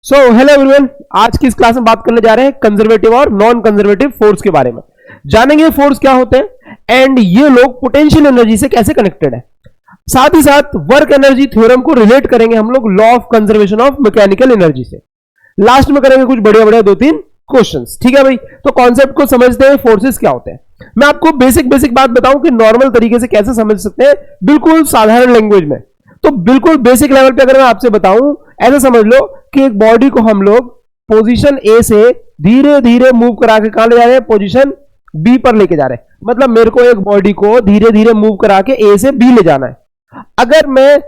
So hello everyone, आज की इस क्लास में बात करने जा रहे हैं कंजर्वेटिव और नॉन कंजर्वेटिव फोर्स के बारे में। जानेंगे फोर्स क्या होते हैं एंड ये लोग पोटेंशियल एनर्जी से कैसे कनेक्टेड है। साथ ही साथ वर्क एनर्जी थ्योरम को रिलेट करेंगे हम लोग law of conservation of mechanical energy से। लास्ट में करेंगे कुछ बढ़िया बढ़िया 2-3 क्वेश्चंस। ठीक है भाई, तो कॉन्सेप्ट को समझते हैं, फोर्सेस क्या होते हैं। मैं आपको बेसिक बात बताऊं कि नॉर्मल तरीके से कैसे समझ सकते हैं, बिल्कुल साधारण लैंग्वेज में। तो बिल्कुल बेसिक लेवल पे अगर मैं आपसे बताऊं, ऐसा समझ लो कि एक बॉडी को हम लोग पोजीशन ए से धीरे धीरे मूव करा के कहां ले जा रहे हैं, पोजीशन बी पर लेके जा रहे हैं। मतलब मेरे को एक बॉडी को धीरे धीरे मूव करा के ए से बी ले जाना है। अगर मैं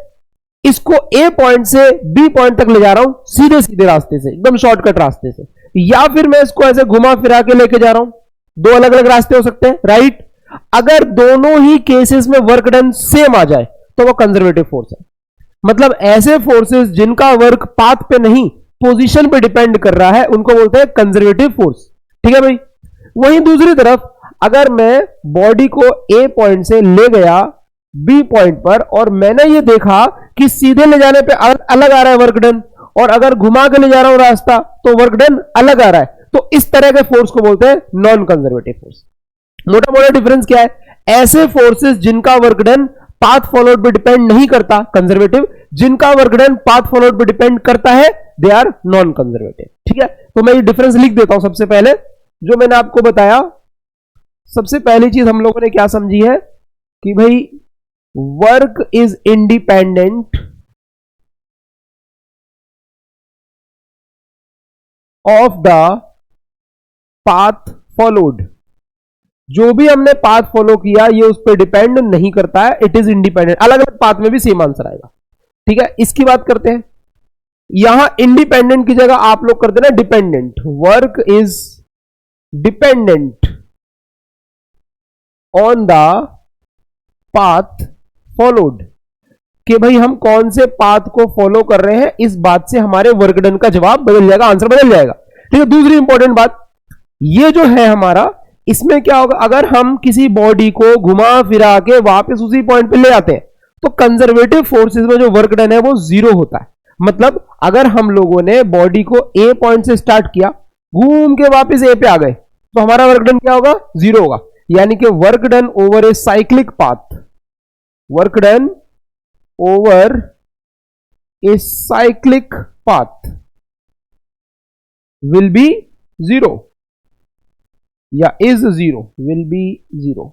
इसको ए पॉइंट से बी पॉइंट तक ले जा रहा हूं सीधे सीधे रास्ते से, एकदम शॉर्टकट रास्ते से, या फिर मैं इसको ऐसे घुमा फिरा के लेके जा रहा हूं, दो अलग अलग रास्ते हो सकते हैं, राइट। अगर दोनों ही केसेस में वर्क डन सेम आ जाए तो वो कंजर्वेटिव फोर्स है। मतलब ऐसे फोर्सेस जिनका वर्क पाथ पे नहीं पोजीशन पे डिपेंड कर रहा है उनको बोलते हैं कंजर्वेटिव फोर्स। ठीक है भाई। वहीं दूसरी तरफ अगर मैं बॉडी को ए पॉइंट से ले गया बी पॉइंट पर और मैंने ये देखा कि सीधे ले जाने पे अलग आ रहा है वर्क डन, और अगर घुमा के ले जा रहा हूं रास्ता तो वर्क डन अलग आ रहा है, तो इस तरह के फोर्स को बोलते हैं नॉन कंजर्वेटिव फोर्स। मोटा मोटा डिफरेंस क्या है, ऐसे फोर्सेस जिनका वर्क डन पाथ फॉलोड पे डिपेंड नहीं करता कंजर्वेटिव, जिनका वर्क डन पाथ फॉलोड पे डिपेंड करता है दे आर नॉन कंजर्वेटिव। ठीक है, तो मैं ये डिफरेंस लिख देता हूं। सबसे पहले जो मैंने आपको बताया, सबसे पहली चीज हम लोगों ने क्या समझी है कि भाई work is independent of the path followed. जो भी हमने पाथ फॉलो किया ये उस पर डिपेंड नहीं करता है, इट इज इंडिपेंडेंट। अलग अलग पाथ में भी सेम आंसर आएगा। ठीक है, इसकी बात करते हैं। यहां इंडिपेंडेंट की जगह आप लोग करते ना dependent. Work is dependent on the path followed, कि भाई हम कौन से पाथ को फॉलो कर रहे हैं, इस बात से हमारे वर्क डन का जवाब बदल जाएगा, आंसर बदल जाएगा। ठीक है, दूसरी इंपॉर्टेंट बात ये जो है हमारा, इसमें क्या होगा, अगर हम किसी बॉडी को घुमा फिरा के वापस उसी पॉइंट पे ले आते हैं तो कंजर्वेटिव फोर्सेस में जो वर्क डन है वो जीरो होता है। मतलब अगर हम लोगों ने बॉडी को ए पॉइंट से स्टार्ट किया, घूम के वापस ए पे आ गए, तो हमारा वर्क डन क्या होगा, जीरो होगा। यानी कि work done over a cyclic path, work done over a cyclic path will be zero, या is zero, will be zero.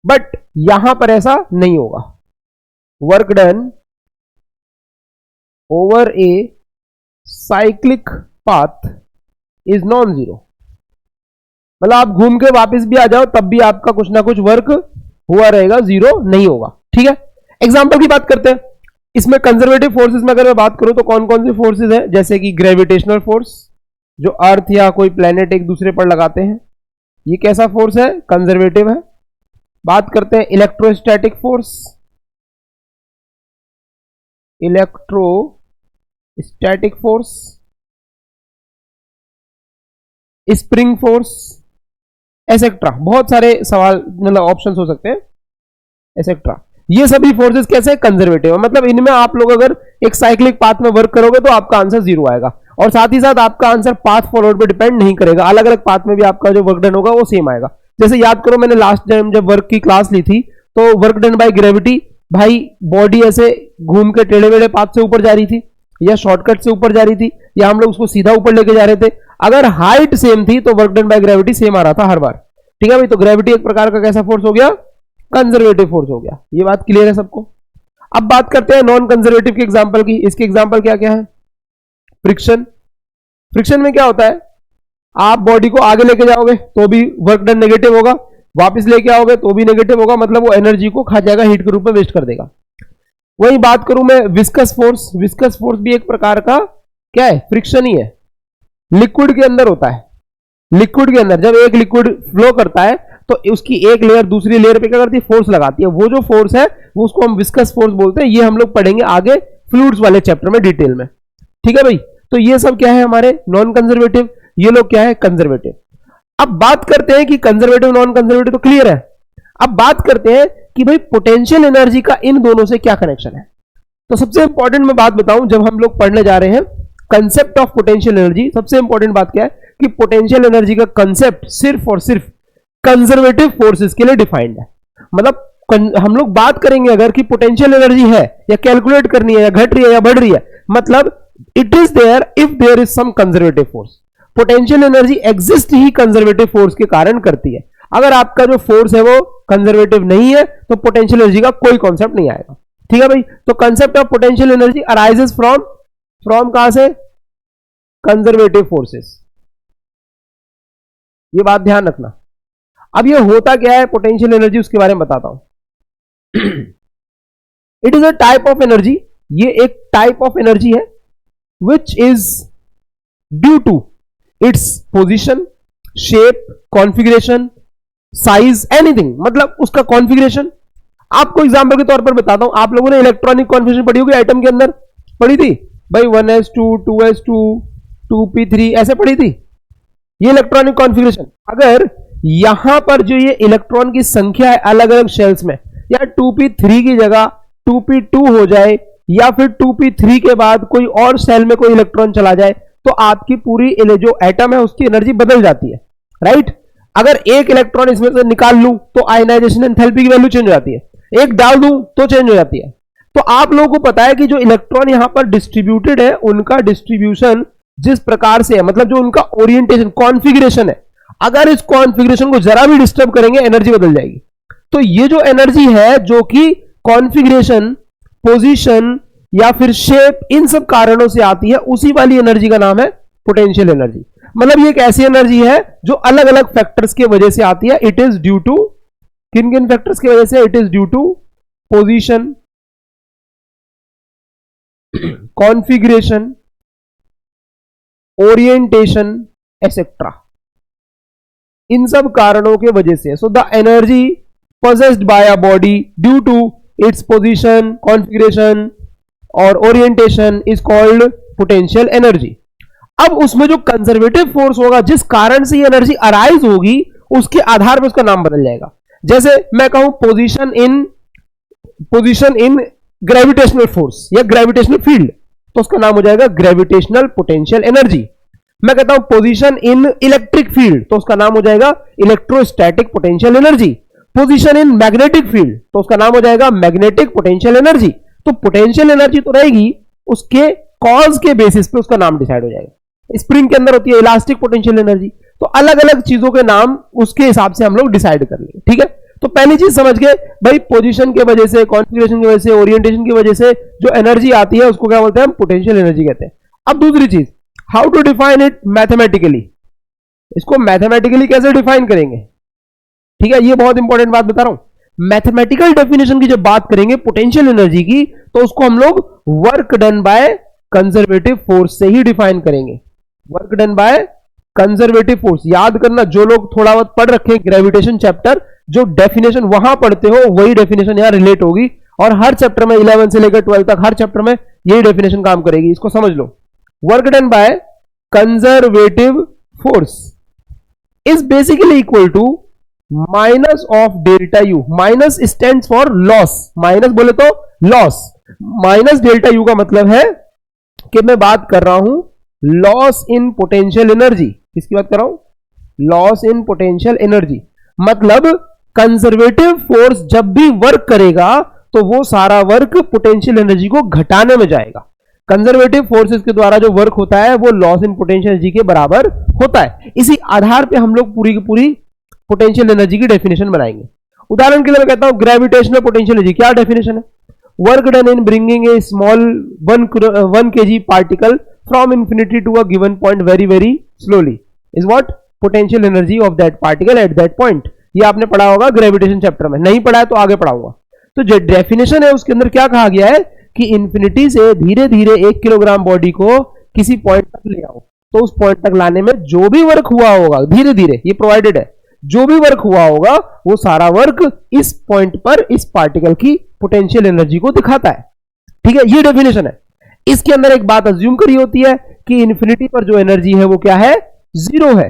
But यहां पर ऐसा नहीं होगा। Work done over a cyclic path is non zero. मतलब आप घूम के वापस भी आ जाओ तब भी आपका कुछ ना कुछ वर्क हुआ रहेगा, जीरो नहीं होगा। ठीक है, एग्जांपल की बात करते हैं। इसमें कंजर्वेटिव फोर्सेस में अगर मैं बात करूं तो कौन कौन से फोर्सेस हैं, जैसे कि ग्रेविटेशनल फोर्स, जो अर्थ या कोई प्लेनेट एक दूसरे पर लगाते हैं, ये कैसा फोर्स है, कंजर्वेटिव है। बात करते हैं electrostatic force, electrostatic force, spring force, et cetera. बहुत सारे सवाल मतलब ऑप्शंस हो सकते हैं, एसेक्ट्रा। ये सभी फोर्सेस कैसे कंजर्वेटिव है। मतलब इनमें आप लोग अगर एक साइक्लिक पाथ में वर्क करोगे तो आपका आंसर जीरो आएगा, और साथ ही साथ आपका आंसर पाथ फॉरवर्ड पे डिपेंड नहीं करेगा। अलग अलग पाथ में भी आपका जो वर्क डन होगा वो सेम आएगा। जैसे याद करो, मैंने लास्ट टाइम जब वर्क की क्लास ली थी तो वर्क डन बाय ग्रेविटी, भाई बॉडी ऐसे घूम के टेढ़े मेढ़े पाथ से ऊपर जा रही थी, या शॉर्टकट से ऊपर जा रही थी, या हम लोग उसको सीधा ऊपर लेके जा रहे थे। अगर हाइट सेम थी तो work done by gravity same आ रहा था हर बार। ठीक है भाई, तो ग्रेविटी एक प्रकार का कैसा फोर्स हो गया, कंजर्वेटिव फोर्स हो गया। ये बात क्लियर है सबको। अब बात करते हैं नॉन कंजर्वेटिव के एग्जांपल की। इसके एग्जांपल क्या क्या है, फ्रिक्शन। फ्रिक्शन में क्या होता है, आप बॉडी को आगे लेके जाओगे तो भी वर्क डन नेगेटिव होगा, वापस लेके आओगे तो भी नेगेटिव होगा। मतलब वो एनर्जी को खा जाएगा, हीट के रूप में वेस्ट कर देगा। वही बात करूं मैं विस्कस फोर्स, विस्कस फोर्स भी एक प्रकार का क्या है, फ्रिक्शन ही है। लिक्विड के अंदर होता है। लिक्विड के अंदर जब एक लिक्विड फ्लो करता है तो उसकी एक लेयर दूसरी लेयर पे क्या करती है, फोर्स लगाती है। वो जो फोर्स है वो उसको हम विस्कस फोर्स बोलते हैं। ये हम लोग पढ़ेंगे आगे फ्लूइड्स वाले चैप्टर में डिटेल में। ठीक है भाई, तो ये सब क्या है हमारे नॉन कंजर्वेटिव, ये लोग क्या है कंजर्वेटिव। अब बात करते हैं कि कंजर्वेटिव नॉन कंजर्वेटिव तो क्लियर है। अब बात करते हैं कि भाई पोटेंशियल एनर्जी का इन दोनों से क्या कनेक्शन है। तो सबसे इंपॉर्टेंट मैं बात बताऊं, जब हम लोग पढ़ने जा रहे हैं कंसेप्ट ऑफ पोटेंशियल एनर्जी, सबसे इंपॉर्टेंट बात क्या है कि पोटेंशियल एनर्जी का कंसेप्ट सिर्फ और सिर्फ कंजर्वेटिव फोर्सेस के लिए डिफाइंड है। मतलब हम लोग बात करेंगे अगर कि पोटेंशियल एनर्जी है या कैलकुलेट करनी है या घट रही है या बढ़ रही है, मतलब it is there if there is some conservative force. Potential energy exist ही कंजर्वेटिव फोर्स के कारण करती है। अगर आपका जो फोर्स है वो कंजर्वेटिव नहीं है तो पोटेंशियल एनर्जी का कोई कॉन्सेप्ट नहीं आएगा। ठीक है भाई, तो concept of potential energy arises from कहां से? Conservative forces. ये बात ध्यान रखना। अब ये होता क्या है पोटेंशियल एनर्जी, उसके बारे में बताता हूं। It is a type of energy, ये एक टाइप ऑफ एनर्जी है which is due to its position, shape, configuration, size, anything, मतलब उसका कॉन्फ़िगरेशन। आपको एग्जांपल के तौर पर बताता हूं, आप लोगों ने इलेक्ट्रॉनिक कॉन्फ़िगरेशन पढ़ी होगी आइटम के अंदर, पढ़ी थी भाई 1s2, 2s2, 2p3 ऐसे पढ़ी थी। ये इलेक्ट्रॉनिक कॉन्फ़िगरेशन, अगर यहां पर जो ये इलेक्ट्रॉन की संख्या है अलग अलग शेल्स में, या 2p3 की जगह 2p2 हो जाए, या फिर 2p3 के बाद कोई और सेल में कोई इलेक्ट्रॉन चला जाए, तो आपकी पूरी जो एटम है उसकी एनर्जी बदल जाती है, राइट। अगर एक इलेक्ट्रॉन इसमें से निकाल लूं तो आयनाइजेशन एंथैल्पी की वैल्यू चेंज हो जाती है, एक डाल दूं तो चेंज हो जाती है। तो आप लोगों को पता है कि जो इलेक्ट्रॉन यहां पर डिस्ट्रीब्यूटेड है उनका डिस्ट्रीब्यूशन जिस प्रकार से है, मतलब जो उनका ओरिएंटेशन, कॉन्फ़िगरेशन है, अगर इस कॉन्फ़िगरेशन को जरा भी डिस्टर्ब करेंगे एनर्जी बदल जाएगी। तो ये जो एनर्जी है जो कि कॉन्फ़िगरेशन, पोजीशन या फिर शेप, इन सब कारणों से आती है, उसी वाली एनर्जी का नाम है पोटेंशियल एनर्जी। मतलब ये एक ऐसी एनर्जी है जो अलग अलग फैक्टर्स की वजह से आती है। इट इज ड्यू टू, किन किन फैक्टर्स की वजह से? It is due to position, configuration, orientation etcetera, इन सब कारणों के वजह से। So the energy possessed by a body due to its position, configuration और orientation is called potential energy। अब उसमें जो कंजर्वेटिव फोर्स होगा जिस कारण से ये एनर्जी अराइज होगी, उसके आधार पर उसका नाम बदल जाएगा। जैसे मैं कहूं पोजीशन इन ग्रेविटेशनल फोर्स या ग्रेविटेशनल फील्ड, तो उसका नाम हो जाएगा ग्रेविटेशनल पोटेंशियल एनर्जी। मैं कहता हूं पोजीशन इन इलेक्ट्रिक फील्ड, तो उसका नाम हो जाएगा electrostatic potential energy. Position in magnetic field, तो उसका नाम हो जाएगा मैग्नेटिक पोटेंशियल एनर्जी। तो पोटेंशियल एनर्जी तो रहेगी, उसके कॉज के बेसिस पे उसका नाम डिसाइड हो जाएगा। स्प्रिंग के अंदर होती है इलास्टिक पोटेंशियल एनर्जी, तो अलग अलग चीजों के नाम उसके हिसाब से हम लोग डिसाइड कर लेंगे। ठीक है, तो पहली चीज समझ गए भाई, पोजीशन के वजह से, कॉन्फ़िगरेशन की वजह से, ओरिएंटेशन की वजह से जो एनर्जी आती है उसको क्या बोलते हैं? हम पोटेंशियल एनर्जी कहते हैं। अब दूसरी चीज, how to define it mathematically, इसको मैथमेटिकली कैसे डिफाइन करेंगे? ठीक है, ये बहुत इंपॉर्टेंट बात बता रहा हूं। मैथमेटिकल डेफिनेशन की जब बात करेंगे पोटेंशियल एनर्जी की, तो उसको हम लोग work done by conservative force से ही डिफाइन करेंगे। Work done by conservative force, याद करना, जो लोग थोड़ा बहुत पढ़ रखे ग्रेविटेशन चैप्टर, जो डेफिनेशन वहां पढ़ते हो वही डेफिनेशन यहां रिलेट होगी, और हर चैप्टर में 11 से लेकर 12 तक हर चैप्टर में यही डेफिनेशन काम करेगी। इसको समझ लो, work done by conservative force is basically equal to minus of delta U. Minus stands for loss, minus बोले तो लॉस, माइनस डेल्टा यू का मतलब है कि मैं बात कर रहा हूं लॉस इन पोटेंशियल एनर्जी। किसकी बात कर रहा हूं? Loss in potential energy. मतलब कंजर्वेटिव फोर्स जब भी वर्क करेगा तो वो सारा वर्क पोटेंशियल एनर्जी को घटाने में जाएगा। कंजर्वेटिव फोर्सेस के द्वारा जो वर्क होता है वो लॉस इन पोटेंशियल एनर्जी के बराबर होता है। इसी आधार पे हम लोग पूरी की पूरी पोटेंशियल एनर्जी की डेफिनेशन बनाएंगे। उदाहरण के लिए मैं कहता हूं ग्रेविटेशनल पोटेंशियल एनर्जी, क्या डेफिनेशन है? Work done in bringing a small 1 kg particle from infinity to a given point very very slowly is what? Potential energy of that particle at that point. ये आपने पढ़ा होगा gravitation chapter में, नहीं पढ़ा है तो आगे पढ़ाऊंगा। तो जो डेफिनेशन है उसके अंदर क्या कहा गया है कि इंफिनिटी से धीरे धीरे 1 किलोग्राम बॉडी को किसी पॉइंट तक ले आओ, तो उस पॉइंट तक लाने में जो भी वर्क हुआ होगा धीरे धीरे, ये प्रोवाइडेड है, जो भी वर्क हुआ होगा वो सारा वर्क इस पॉइंट पर इस पार्टिकल की पोटेंशियल एनर्जी को दिखाता है। ठीक है, ये डेफिनेशन है। इसके अंदर एक बात अज्यूम करी होती है कि इंफिनिटी पर जो एनर्जी है वो क्या है? जीरो है।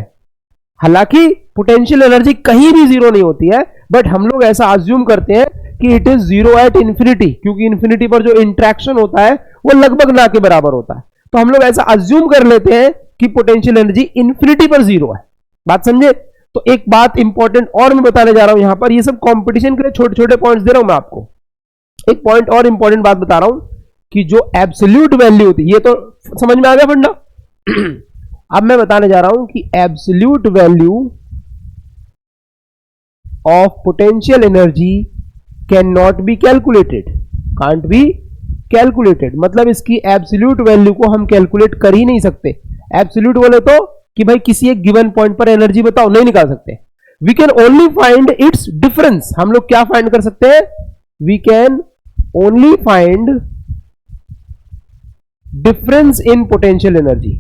हालांकि पोटेंशियल एनर्जी कहीं भी जीरो नहीं होती है, बट हम लोग ऐसा अज्यूम करते हैं कि it is zero at infinity, क्योंकि इंफिनिटी पर जो इंट्रैक्शन होता है वो लगभग ना के बराबर होता है। तो हम लोग ऐसा अज्यूम कर लेते हैं कि पोटेंशियल एनर्जी इंफिनिटी पर जीरो है। बात समझे? तो एक बात इंपॉर्टेंट और मैं बताने जा रहा हूं यहां पर, ये सब कंपटीशन के लिए छोटे छोटे पॉइंट्स दे रहा हूं मैं आपको। एक पॉइंट और इंपॉर्टेंट बात बता रहा हूं कि जो एब्सोल्यूट वैल्यू होती है, ये तो समझ में आ गया फंडा। अब मैं बताने जा रहा हूं कि absolute value of potential energy can not be calculated, can't be calculated. मतलब इसकी एब्सोल्यूट वैल्यू को हम कैलकुलेट कर ही नहीं सकते। एब्सोल्यूट बोले तो कि भाई किसी एक गिवन पॉइंट पर एनर्जी बताओ, नहीं निकाल सकते। We can only find its difference. हम लोग क्या फाइंड कर सकते हैं? We can only find difference in potential energy.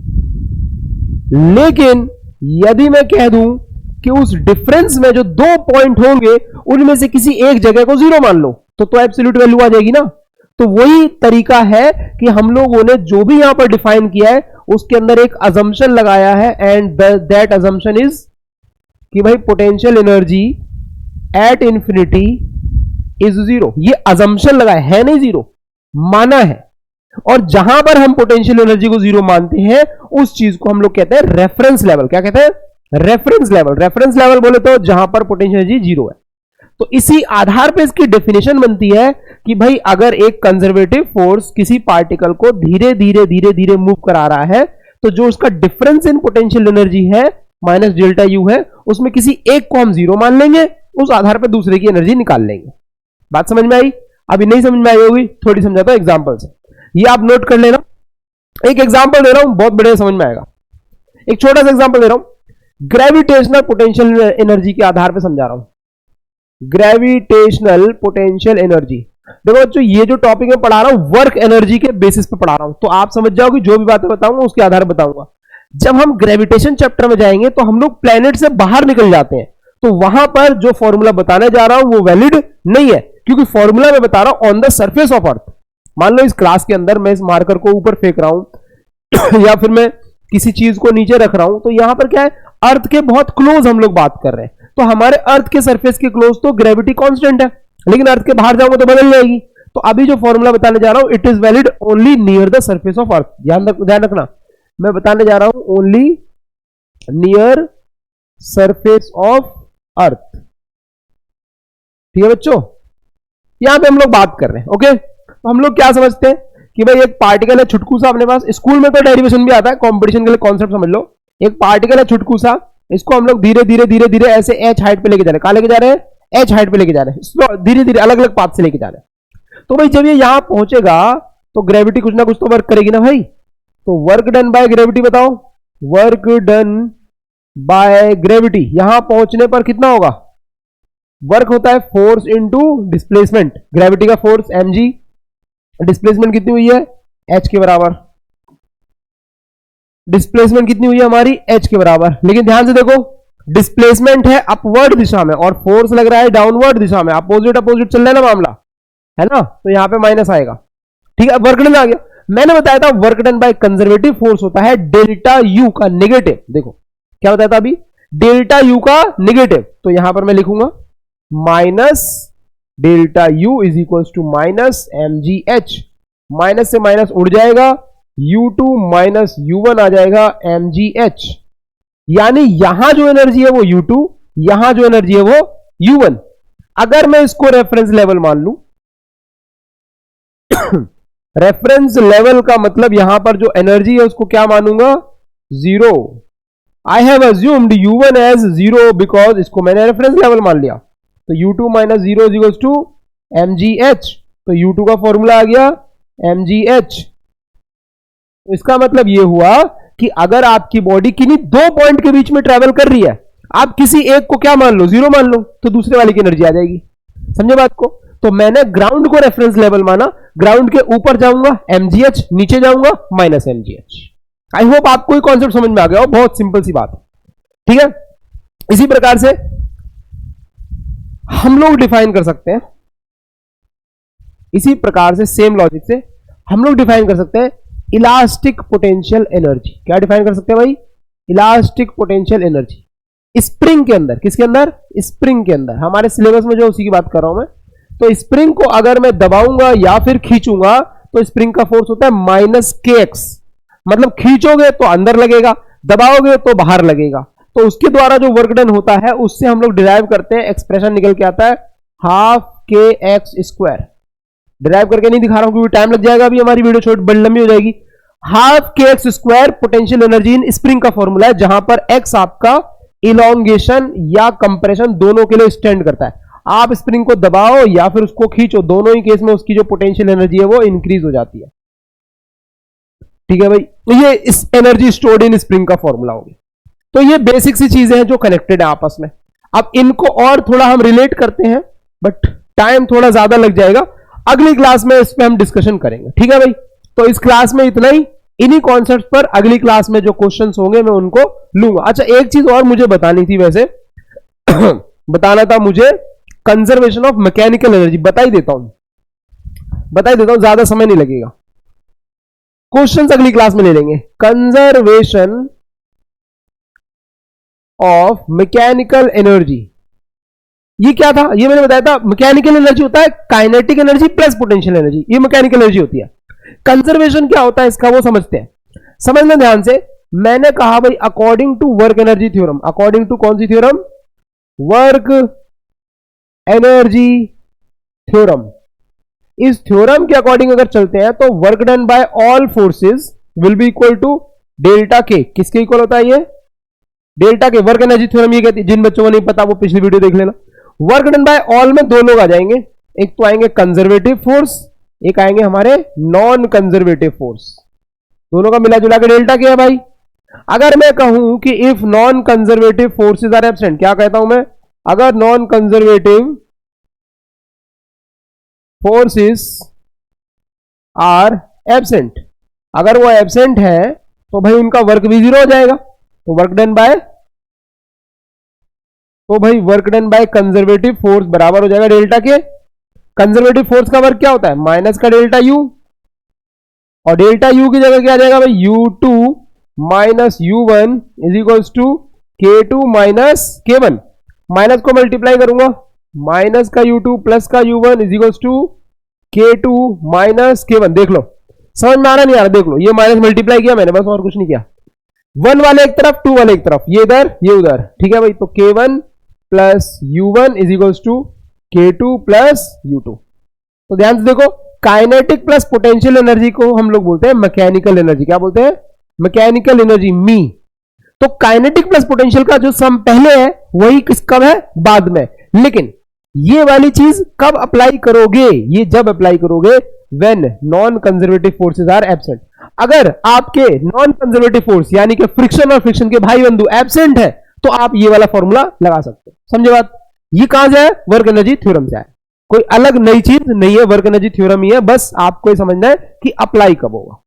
लेकिन यदि मैं कह दूं कि उस डिफरेंस में जो दो पॉइंट होंगे उनमें से किसी एक जगह को जीरो मान लो, तो एब्सोल्यूट वैल्यू आ जाएगी ना। तो वही तरीका है कि हम लोगों ने जो भी यहां पर डिफाइन किया है उसके अंदर एक अजम्पशन लगाया है, एंड दैट अजम्पशन इज कि भाई potential energy at infinity is zero. ये अजम्पशन लगाया है, नहीं जीरो माना है। और जहां पर हम पोटेंशियल एनर्जी को जीरो मानते हैं उस चीज को हम लोग कहते हैं रेफरेंस लेवल। क्या कहते हैं? Reference level. रेफरेंस लेवल बोले तो जहां पर पोटेंशियल एनर्जी जीरो है। तो इसी आधार पे इसकी डेफिनेशन बनती है कि भाई अगर एक कंजर्वेटिव फोर्स किसी पार्टिकल को धीरे धीरे धीरे धीरे मूव करा रहा है, तो जो उसका डिफरेंस इन पोटेंशियल एनर्जी है माइनस डेल्टा यू है, उसमें किसी एक को हम जीरो मान लेंगे, उस आधार पर दूसरे की एनर्जी निकाल लेंगे। बात समझ में आई? अभी नहीं समझ में आई होगी, थोड़ी समझाता हूं एग्जाम्पल से। ये आप नोट कर लेना। एक एग्जाम्पल दे रहा हूं, बहुत बढ़िया समझ में आएगा। एक छोटा सा एग्जाम्पल दे रहा हूं, ग्रेविटेशनल पोटेंशियल एनर्जी के आधार पर समझा रहा हूं। ग्रेविटेशनल पोटेंशियल एनर्जी, देखो बच्चों ये जो टॉपिक मैं पढ़ा रहा हूं वर्क एनर्जी के बेसिस पे पढ़ा रहा हूं, तो आप समझ जाओगे जो भी बातें बताऊंगा उसके आधार पर बताऊंगा। जब हम ग्रेविटेशन चैप्टर में जाएंगे तो हम लोग प्लेनेट से बाहर निकल जाते हैं, तो वहां पर जो फॉर्मूला बताने जा रहा हूं वो वैलिड नहीं है, क्योंकि फॉर्मूला मैं बता रहा हूं on the surface of earth. मान लो इस क्लास के अंदर मैं इस मार्कर को ऊपर फेंक रहा हूं या फिर मैं किसी चीज को नीचे रख रहा हूं, तो यहां पर क्या है, अर्थ के बहुत क्लोज हम लोग बात कर रहे हैं, तो हमारे अर्थ के सरफेस के क्लोज तो ग्रेविटी कांस्टेंट है, लेकिन अर्थ के बाहर जाऊंगा तो बदल जाएगी। तो अभी जो फॉर्मूला बताने जा रहा हूं it is valid only near the surface of earth. ध्यान रखना, मैं बताने जा रहा हूं only near surface of earth. ठीक है बच्चों, यहां पे हम लोग बात कर रहे हैं। ओके, तो हम लोग क्या समझते हैं कि भाई एक पार्टिकल है छुटकू सा अपने पास, स्कूल में तो डेरिवेशन भी आता है, कंपटीशन के लिए कॉन्सेप्ट समझ लो। एक पार्टिकल है छुटकू सा, इसको हम लोग धीरे धीरे धीरे धीरे ऐसे एच हाइट पे लेके जा रहे हैं। कहां लेके जा रहे हैं? एच हाइट पे लेके जा रहे हैं, धीरे धीरे अलग अलग पाथ से लेके जा रहे हैं। तो भाई जब ये यहां पहुंचेगा तो ग्रेविटी कुछ ना कुछ तो वर्क करेगी ना भाई। तो वर्क डन बाय ग्रेविटी बताओ, वर्क डन बाय ग्रेविटी यहां पहुंचने पर कितना होगा? वर्क होता है फोर्स इनटू डिस्प्लेसमेंट। ग्रेविटी का फोर्स mg, डिस्प्लेसमेंट कितनी हुई है? h के बराबर। डिस्प्लेसमेंट कितनी हुई है हमारी? h के बराबर। लेकिन ध्यान से देखो, डिस्प्लेसमेंट है अपवर्ड दिशा में और फोर्स लग रहा है डाउनवर्ड दिशा में, अपोजिट अपोजिट चल रहा है ना मामला, है ना, तो यहां पे माइनस आएगा। ठीक है, वर्क डन आ गया। मैंने बताया था work done by conservative force होता है डेल्टा यू का नेगेटिव। देखो क्या बताया था अभी, डेल्टा यू का नेगेटिव, तो यहां पर मैं लिखूंगा minus delta U is equal to minus MG H, minus से माइनस उड़ जाएगा, U2 माइनस U1 आ जाएगा mg h, यानी यहां जो एनर्जी है वो U2, यहां जो एनर्जी है वो U1। अगर मैं इसको रेफरेंस लेवल मान लूं रेफरेंस लेवल का मतलब यहां पर जो एनर्जी है उसको क्या मानूंगा? Zero. I have assumed U1 as zero because इसको मैंने रेफरेंस लेवल मान लिया। तो U2 minus zero is equal to mg h, तो U2 का फॉर्मूला आ गया mg h। तो इसका मतलब यह हुआ कि अगर आपकी बॉडी किन्हीं दो पॉइंट के बीच में ट्रेवल कर रही है, आप किसी एक को क्या मान लो? जीरो मान लो, तो दूसरे वाले की एनर्जी आ जाएगी। समझे बात को? तो मैंने ग्राउंड को रेफरेंस लेवल माना, ग्राउंड के ऊपर जाऊंगा mgh, नीचे जाऊंगा माइनस mgh। आई होप आपको ये कॉन्सेप्ट समझ में आ गया हो, बहुत सिंपल सी बात है। ठीक है, इसी प्रकार से हम लोग डिफाइन कर सकते हैं, इसी प्रकार से सेम लॉजिक से हम लोग डिफाइन कर सकते हैं इलास्टिक पोटेंशियल एनर्जी। क्या डिफाइन कर सकते हैं भाई? इलास्टिक पोटेंशियल एनर्जी स्प्रिंग के अंदर। किसके अंदर? स्प्रिंग के अंदर। हमारे सिलेबस में जो उसी की बात कर रहा हूं मैं, तो स्प्रिंग को अगर मैं दबाऊंगा या फिर खींचूंगा तो स्प्रिंग का फोर्स होता है माइनस के एक्स, मतलब खींचोगे तो अंदर लगेगा, दबाओगे तो बाहर लगेगा। तो उसके द्वारा जो वर्क डन होता है उससे हम लोग डिराइव करते हैं, एक्सप्रेशन निकल के आता है हाफ के एक्स स्क्वायर। डिराइव करके नहीं दिखा रहा हूं क्योंकि टाइम लग जाएगा, अभी हमारी वीडियो छोटी बड़ी लंबी हो जाएगी। हाफ के x square potential energy in spring का फॉर्मूला है, जहां पर एक्स आपका इलॉन्गेशन या कंप्रेशन दोनों के लिए स्टैंड करता है। आप स्प्रिंग को दबाओ या फिर उसको खींचो, दोनों ही केस में उसकी जो पोटेंशियल एनर्जी है वो इंक्रीज हो जाती है। ठीक है भाई, ये इस एनर्जी स्टोर्ड इन स्प्रिंग का फॉर्मूला हो गया। तो ये बेसिक सी चीजें हैं जो कनेक्टेड है आपस में। अब इनको और थोड़ा हम रिलेट करते हैं, बट टाइम थोड़ा ज्यादा लग जाएगा, अगली क्लास में इस पे हम डिस्कशन करेंगे। ठीक है भाई, तो इस क्लास में इतना ही। इन्हीं कॉन्सेप्ट पर अगली क्लास में जो क्वेश्चंस होंगे मैं उनको लूंगा। अच्छा, एक चीज और मुझे बतानी थी, वैसे बताना था मुझे, कंजर्वेशन ऑफ मैकेनिकल एनर्जी बता ही देता हूं, ज्यादा समय नहीं लगेगा। क्वेश्चंस अगली क्लास में ले लेंगे। कंजर्वेशन ऑफ मैकेनिकल एनर्जी, ये क्या था? ये मैंने बताया था, मैकेनिकल एनर्जी होता है kinetic energy plus potential energy, ये मैकेनिकल एनर्जी होती है। कंजर्वेशन क्या होता है इसका वो समझते हैं। समझना ध्यान से, मैंने कहा भाई according to work energy theorem, according to कौन सी थ्योरम? Work energy theorem. इस थ्योरम के अकॉर्डिंग अगर चलते हैं तो work done by all forces will be equal to delta K. किसके इक्वल होता है ये? डेल्टा के। वर्क एनर्जी थ्योरम ये कहती है, जिन बच्चों को नहीं पता वो पिछली वीडियो देख लेना। वर्क डन बाय ऑल में दो लोग आ जाएंगे, एक तो आएंगे कंजर्वेटिव फोर्स, एक आएंगे हमारे नॉन कंजर्वेटिव फोर्स। दोनों का मिला जुला के डेल्टा क्या है भाई? अगर मैं कहूं कि if non conservative forces are absent, क्या कहता हूं मैं? अगर non conservative forces are absent, अगर वो एब्सेंट है तो भाई उनका वर्क भी जीरो हो जाएगा। तो work done by conservative force बराबर हो जाएगा डेल्टा के। कंजर्वेटिव फोर्स का वर्क क्या होता है? माइनस का डेल्टा यू, और डेल्टा यू की जगह क्या आ जाएगा भाई? u2 minus u1 is equals to k2 minus k1। Minus को मल्टीप्लाई करूंगा, माइनस का u2 प्लस का u1 is equals to k2 minus k1। देख लो, समझ में आ रहा नहीं आ रहा? देख लो, ये माइनस मल्टीप्लाई किया मैंने, बस और कुछ नहीं किया। 1 वाले एक तरफ, 2 वाले एक तरफ, ये इधर ये उधर। ठीक है भाई, तो k1 plus u1 is equals to k2 plus u2। तो ध्यान से देखो, काइनेटिक प्लस पोटेंशियल एनर्जी को हम लोग बोलते हैं मैकेनिकल एनर्जी। क्या बोलते हैं? मैकेनिकल एनर्जी मी। तो काइनेटिक प्लस पोटेंशियल का जो सम पहले है वही कब है? बाद में। लेकिन ये वाली चीज कब अप्लाई करोगे? ये जब अप्लाई करोगे when non conservative forces are absent. अगर आपके नॉन कंजर्वेटिव फोर्स यानी कि फ्रिक्शन और फ्रिक्शन के भाई बंधु एब्सेंट है तो आप ये वाला फॉर्मूला लगा सकते हो। समझे बात? ये कहां से है? वर्क एनर्जी थ्योरम से है, कोई अलग नई चीज नहीं है, वर्क एनर्जी थ्योरम ही है। बस आपको ये समझना है कि अप्लाई कब होगा।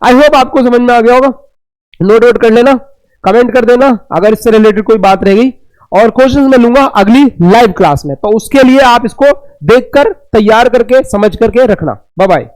आई होप आपको समझ में आ गया होगा। नोट आउट कर लेना, कमेंट कर देना अगर इससे रिलेटेड कोई बात रह गई, और क्वेश्चंस मैं लूंगा अगली लाइव क्लास में। तो उसके लिए आप इसको देखकर तैयार करके समझ करके रखना। Bye bye.